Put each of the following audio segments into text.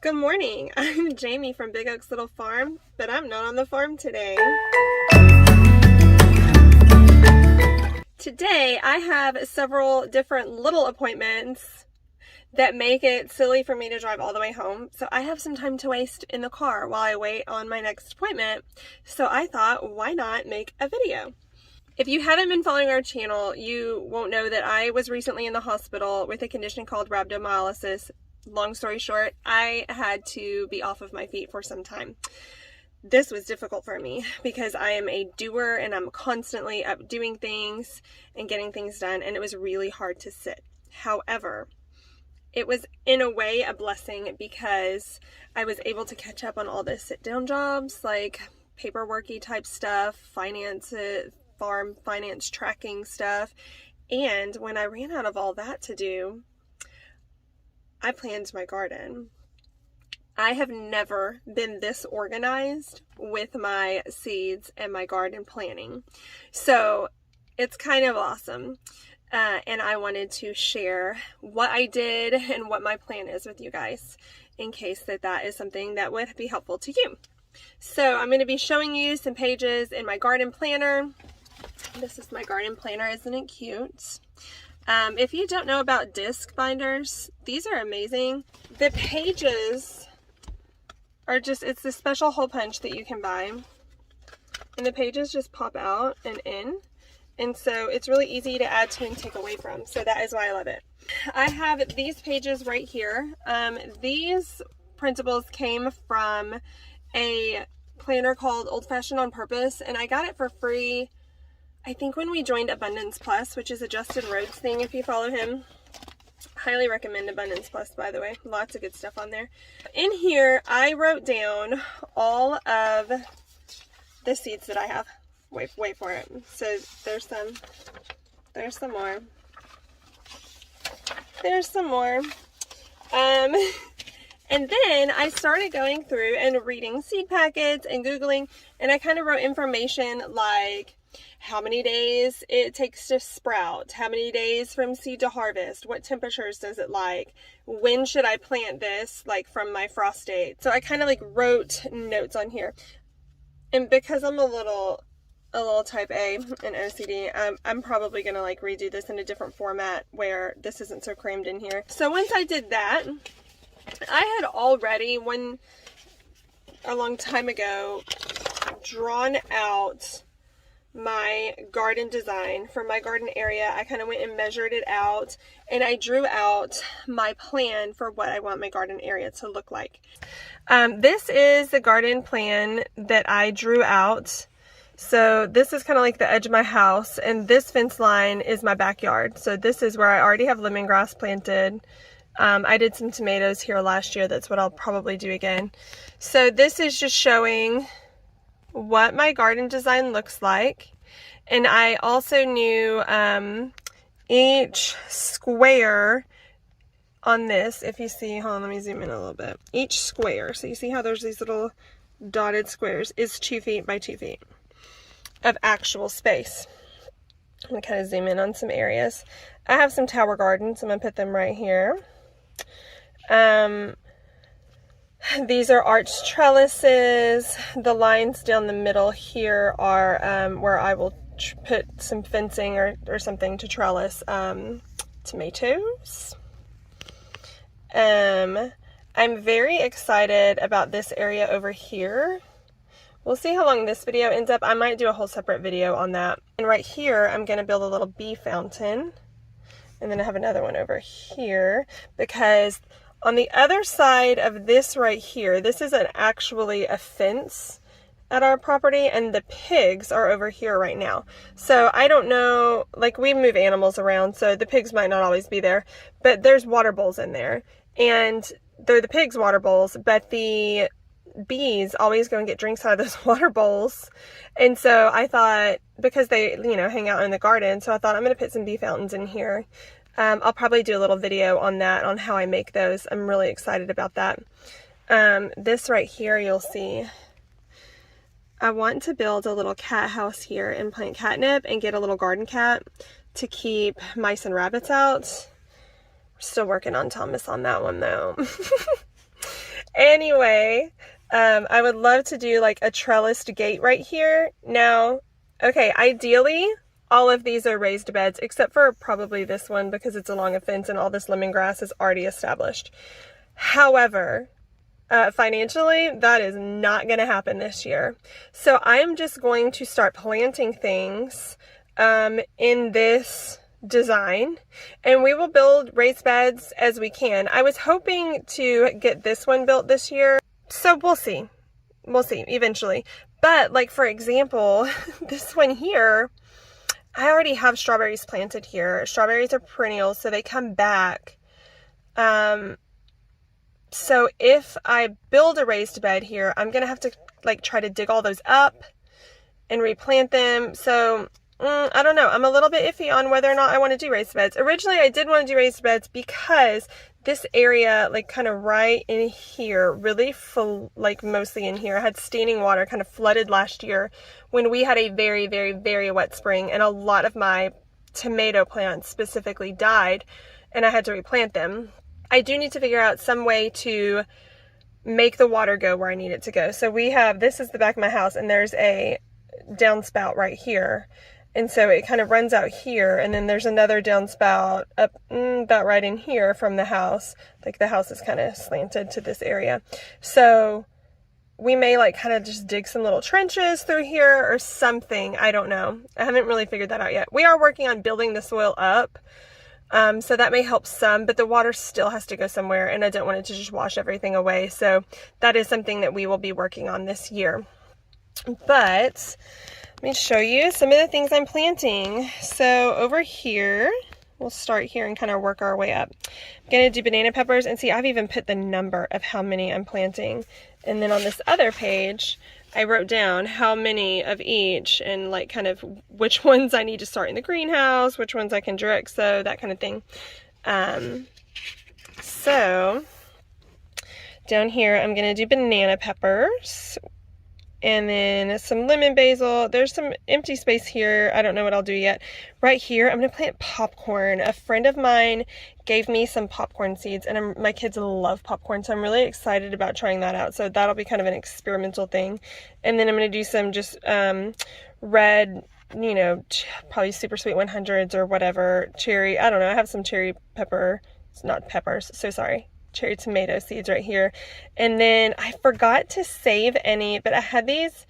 Good morning. I'm Jamie from Big Oaks Little Farm, but I'm not on the farm today. Today I have several different little appointments that make it silly for me to drive all the way home. So I have some time to waste in the car while I wait on my next appointment. So I thought, why not make a video? If you haven't been following our channel, you won't know that I was recently in the hospital with a condition called rhabdomyolysis. Long story short, I had to be off of my feet for some time. This was difficult for me because I am a doer and I'm constantly up doing things and getting things done, and it was really hard to sit. However, it was in a way a blessing because I was able to catch up on all the sit-down jobs like paperworky type stuff, finance, farm finance tracking stuff, and when I ran out of all that to do, I planned my garden. I have never been this organized with my seeds and my garden planning. So it's kind of awesome. And I wanted to share what I did and what my plan is with you guys in case that is something that would be helpful to you. So I'm going to be showing you some pages in my garden planner. This is my garden planner. Isn't it cute? If you don't know about disc binders, these are amazing. The pages are just, it's the special hole punch that you can buy. And the pages just pop out and in. And so it's really easy to add to and take away from. So that is why I love it. I have these pages right here. These printables came from a planner called Old Fashioned on Purpose. And I got it for free, I think, when we joined Abundance Plus, which is a Justin Rhodes thing if you follow him. Highly recommend Abundance Plus, by the way. Lots of good stuff on there. In here, I wrote down all of the seeds that I have. Wait for it. So there's some more. There's some more. And then I started going through and reading seed packets and Googling, and I kind of wrote information like how many days it takes to sprout, how many days from seed to harvest, what temperatures does it like, when should I plant this, like from my frost date. So I kind of like wrote notes on here. And because I'm a little type A and OCD, I'm probably gonna like redo this in a different format where this isn't so crammed in here. So once I did that, I had already, a long time ago, drawn out my garden design for my garden area. I kind of went and measured it out, and I drew out my plan for what I want my garden area to look like. This is the garden plan that I drew out. So this is kind of like the edge of my house, and this fence line is my backyard. So this is where I already have lemongrass planted. I did some tomatoes here last year. That's what I'll probably do again. So this is just showing what my garden design looks like. And I also knew each square on this, if you see, hold on, let me zoom in a little bit. Each square, so you see how there's these little dotted squares, is 2 feet by 2 feet of actual space. I'm gonna kind of zoom in on some areas. I have some tower gardens. I'm gonna put them right here. These are arched trellises. The lines down the middle here are where I will put some fencing or something to trellis tomatoes. I'm very excited about this area over here. We'll see how long this video ends up. I might do a whole separate video on that. And right here, I'm going to build a little bee fountain. And then I have another one over here because on the other side of this right here, this isn't actually a fence at our property, and the pigs are over here right now. So I don't know, like we move animals around, so the pigs might not always be there, but there's water bowls in there. And they're the pigs' water bowls, but the bees always go and get drinks out of those water bowls. And so I thought, because they, hang out in the garden, so I thought I'm going to put some bee fountains in here. I'll probably do a little video on that, on how I make those. I'm really excited about that. This right here, you'll see, I want to build a little cat house here and plant catnip and get a little garden cat to keep mice and rabbits out. We're still working on Thomas on that one though. anyway, I would love to do like a trellised gate right here. Now, okay, ideally, all of these are raised beds, except for probably this one because it's along a fence and all this lemongrass is already established. However, financially, that is not going to happen this year. So I am just going to start planting things in this design, and we will build raised beds as we can. I was hoping to get this one built this year, so we'll see. We'll see eventually. But like, for example, this one here, I already have strawberries planted here. Strawberries are perennials, so they come back. So if I build a raised bed here, I'm going to have to like try to dig all those up and replant them. So I don't know. I'm a little bit iffy on whether or not I want to do raised beds. Originally, I did want to do raised beds because this area, like kind of right in here, really full, like mostly in here, had standing water, kind of flooded last year when we had a very, very, very wet spring, and a lot of my tomato plants specifically died, and I had to replant them. I do need to figure out some way to make the water go where I need it to go. So we have, this is the back of my house, and there's a downspout right here. And so it kind of runs out here, and then there's another downspout up about right in here from the house. Like the house is kind of slanted to this area. So we may like kind of just dig some little trenches through here or something. I don't know. I haven't really figured that out yet. We are working on building the soil up. So that may help some, but the water still has to go somewhere, and I don't want it to just wash everything away. So that is something that we will be working on this year. But let me show you some of the things I'm planting. So over here, we'll start here and kind of work our way up. I'm going to do banana peppers, and see, I've even put the number of how many I'm planting. And then on this other page, I wrote down how many of each and like kind of which ones I need to start in the greenhouse, which ones I can direct sow, that kind of thing. So down here, I'm going to do banana peppers. And then some lemon basil. There's some empty space here. I don't know what I'll do yet. Right here, I'm going to plant popcorn. A friend of mine gave me some popcorn seeds, and my kids love popcorn, so I'm really excited about trying that out. So that'll be kind of an experimental thing. And then I'm going to do some just red, you know, probably super sweet 100s or whatever, cherry. I don't know. I have some cherry pepper. It's not peppers. So sorry. Cherry tomato seeds right here. And then I forgot to save any, but I had these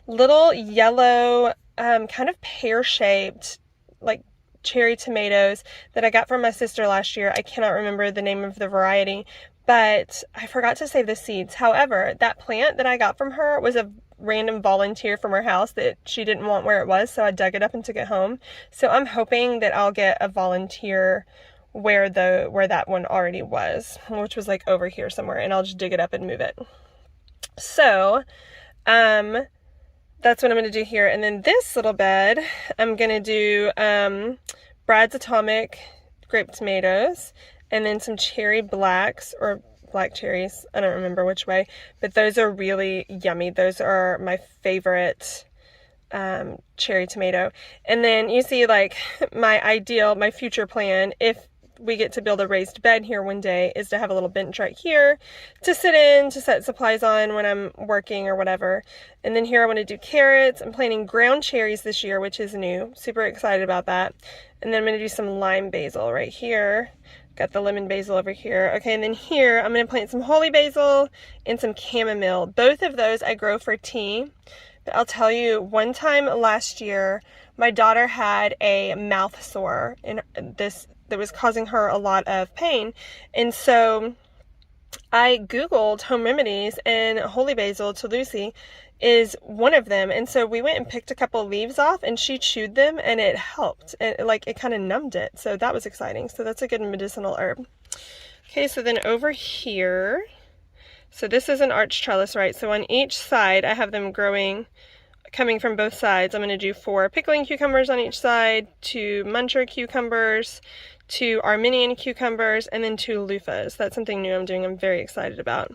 little yellow kind of pear-shaped like cherry tomatoes that I got from my sister last year. I cannot remember the name of the variety, but I forgot to save the seeds. However, that plant that I got from her was a random volunteer from her house that she didn't want where it was, so I dug it up and took it home. So I'm hoping that I'll get a volunteer where that one already was, which was like over here somewhere, and I'll just dig it up and move it. So that's what I'm going to do here. And then this little bed, I'm going to do Brad's Atomic grape tomatoes, and then some cherry blacks or black cherries. I don't remember which way, but those are really yummy. Those are my favorite cherry tomato. And then you see like my future plan, if we get to build a raised bed here one day, is to have a little bench right here to sit in, to set supplies on when I'm working or whatever. And then here I want to do carrots. I'm planting ground cherries this year, which is new. Super excited about that. And then I'm going to do some lime basil right here. Got the lemon basil over here. Okay, and then here I'm going to plant some holy basil and some chamomile. Both of those I grow for tea. But I'll tell you, one time last year, my daughter had a mouth sore, and that was causing her a lot of pain. And so I Googled home remedies, and holy basil to Lucy is one of them. And so we went and picked a couple leaves off, and she chewed them, and it helped. It kind of numbed it. So that was exciting. So that's a good medicinal herb. Okay, so then over here, so this is an arch trellis, right? So on each side, I have them growing, coming from both sides. I'm going to do 4 pickling cucumbers on each side, 2 muncher cucumbers, 2 Armenian cucumbers, and then 2 loofahs. That's something new I'm doing. I'm very excited about.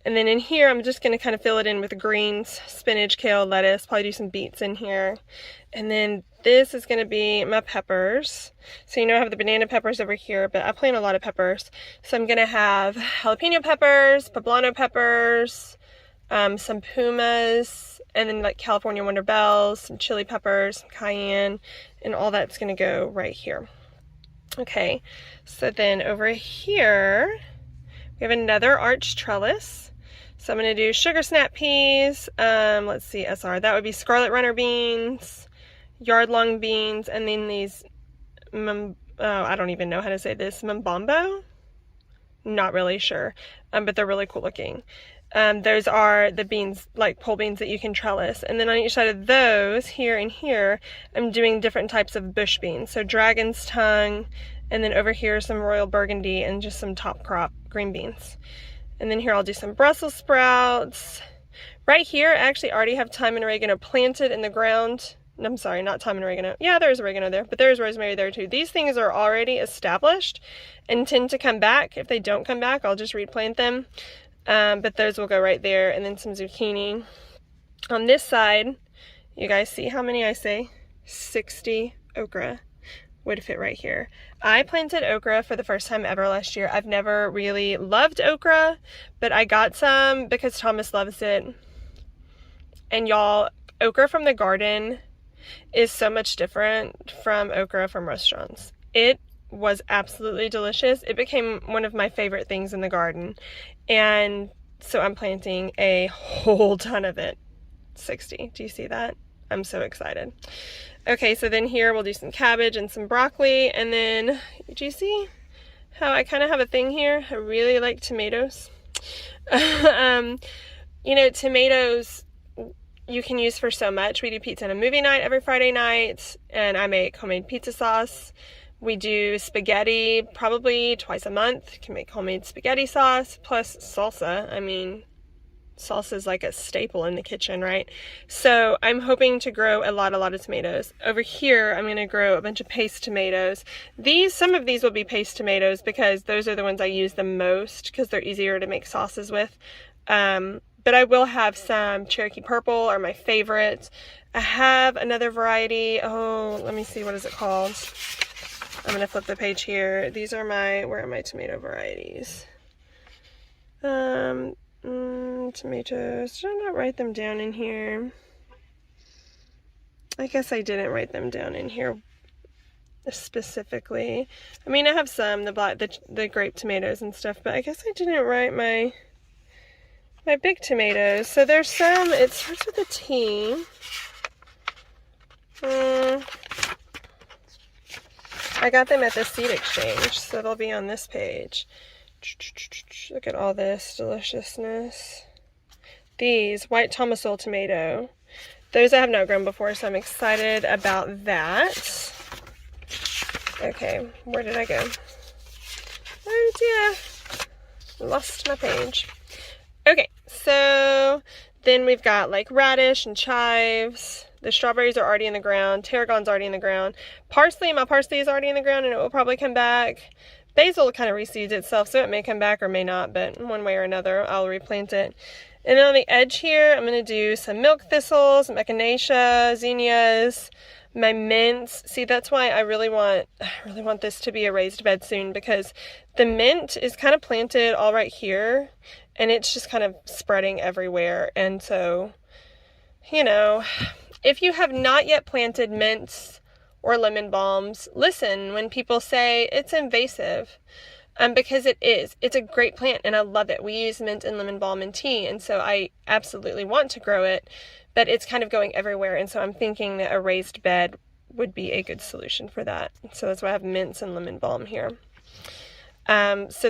And then in here, I'm just going to kind of fill it in with greens, spinach, kale, lettuce, probably do some beets in here. And then This is going to be my peppers. So you know I have the banana peppers over here, but I plant a lot of peppers. So I'm going to have jalapeno peppers, poblano peppers, some pumas, and then like California Wonder Bells, some chili peppers, some cayenne, and all that's going to go right here. Okay, so then over here, we have another arch trellis. So I'm going to do sugar snap peas, let's see, SR, that would be scarlet runner beans, yard long beans, and then these, I don't even know how to say this, mbombo? Not really sure, but they're really cool looking. Those are the beans, like pole beans that you can trellis. And then on each side of those, here and here, I'm doing different types of bush beans. So dragon's tongue, and then over here some royal burgundy, and just some top crop green beans. And then here I'll do some Brussels sprouts. Right here, I actually already have thyme and oregano planted in the ground. I'm sorry, not thyme and oregano. Yeah, there's oregano there, but there's rosemary there too. These things are already established and tend to come back. If they don't come back, I'll just replant them. But those will go right there, and then some zucchini. On this side, you guys see how many I say? 60 okra would fit right here. I planted okra for the first time ever last year. I've never really loved okra, but I got some because Thomas loves it. And y'all, okra from the garden is so much different from okra from restaurants. It was absolutely delicious. It became one of my favorite things in the garden. And so I'm planting a whole ton of it. 60. Do you see that? I'm so excited. Okay, so then here we'll do some cabbage and some broccoli. And then, do you see how I kind of have a thing here? I really like tomatoes. You know, tomatoes you can use for so much. We do pizza and a movie night every Friday night, and I make homemade pizza sauce. We do spaghetti probably twice a month. Can make homemade spaghetti sauce plus salsa. I mean, salsa is like a staple in the kitchen, right? So I'm hoping to grow a lot of tomatoes. Over here, I'm going to grow a bunch of paste tomatoes. Some of these will be paste tomatoes because those are the ones I use the most because they're easier to make sauces with. But I will have some Cherokee Purple, are my favorite. I have another variety. Oh, let me see, what is it called? I'm going to flip the page here. These are where are my tomato varieties? Tomatoes. Did I not write them down in here? I guess I didn't write them down in here specifically. I mean, I have some, the grape tomatoes and stuff, but I guess I didn't write my big tomatoes. So there's some, it starts with a T. I got them at the Seed Exchange, so they'll be on this page. Look at all this deliciousness. These, white Tomasolol tomato. Those I have not grown before, so I'm excited about that. Okay, where did I go? Oh dear, lost my page. Okay, so then we've got like radish and chives. The strawberries are already in the ground. Tarragon's already in the ground. Parsley, my parsley is already in the ground and it will probably come back. Basil kind of reseeds itself, so it may come back or may not, but one way or another, I'll replant it. And then on the edge here, I'm going to do some milk thistles, some echinacea, zinnias, my mints. See, that's why I really want this to be a raised bed soon, because the mint is kind of planted all right here, and it's just kind of spreading everywhere. And so, you know, if you have not yet planted mints or lemon balms, listen when people say it's invasive, because it is. It's a great plant and I love it. We use mint and lemon balm in tea, and so I absolutely want to grow it, but it's kind of going everywhere, and so I'm thinking that a raised bed would be a good solution for that. So that's why I have mints and lemon balm here. So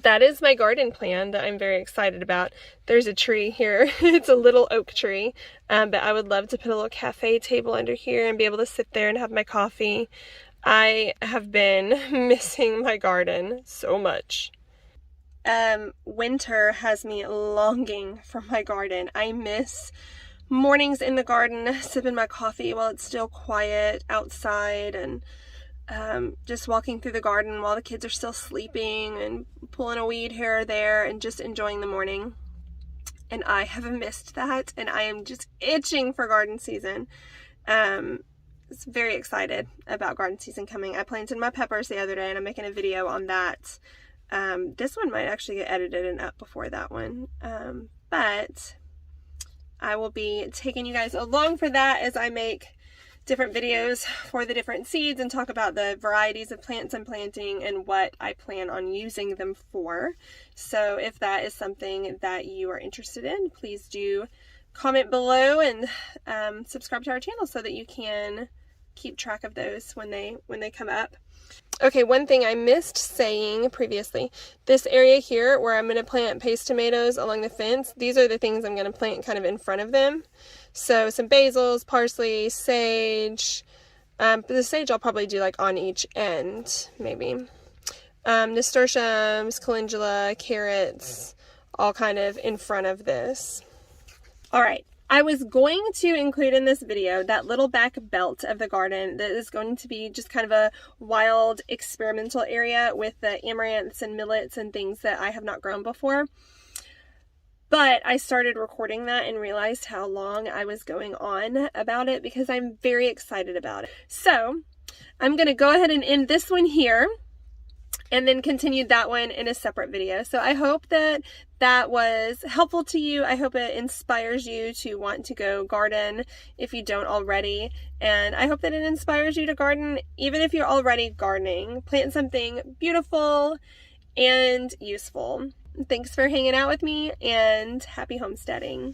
that is my garden plan that I'm very excited about. There's a tree here. It's a little oak tree, but I would love to put a little cafe table under here and be able to sit there and have my coffee. I have been missing my garden so much. Winter has me longing for my garden. I miss mornings in the garden, sipping my coffee while it's still quiet outside, and just walking through the garden while the kids are still sleeping and pulling a weed here or there and just enjoying the morning. And I have missed that, and I am just itching for garden season. It's very excited about garden season coming. I planted my peppers the other day and I'm making a video on that. This one might actually get edited and up before that one. But I will be taking you guys along for that as I make different videos for the different seeds and talk about the varieties of plants I'm planting and what I plan on using them for. So if that is something that you are interested in, please do comment below and subscribe to our channel so that you can keep track of those when they come up. Okay, one thing I missed saying previously, this area here where I'm going to plant paste tomatoes along the fence, these are the things I'm going to plant kind of in front of them. So some basils, parsley, sage, the sage I'll probably do like on each end, maybe. Nasturtiums, calendula, carrots, all kind of in front of this. All right. I was going to include in this video that little back belt of the garden that is going to be just kind of a wild experimental area with the amaranths and millets and things that I have not grown before. But I started recording that and realized how long I was going on about it because I'm very excited about it. So I'm going to go ahead and end this one here and then continue that one in a separate video. So I hope that that was helpful to you. I hope it inspires you to want to go garden if you don't already. And I hope that it inspires you to garden even if you're already gardening. Plant something beautiful and useful. Thanks for hanging out with me and happy homesteading.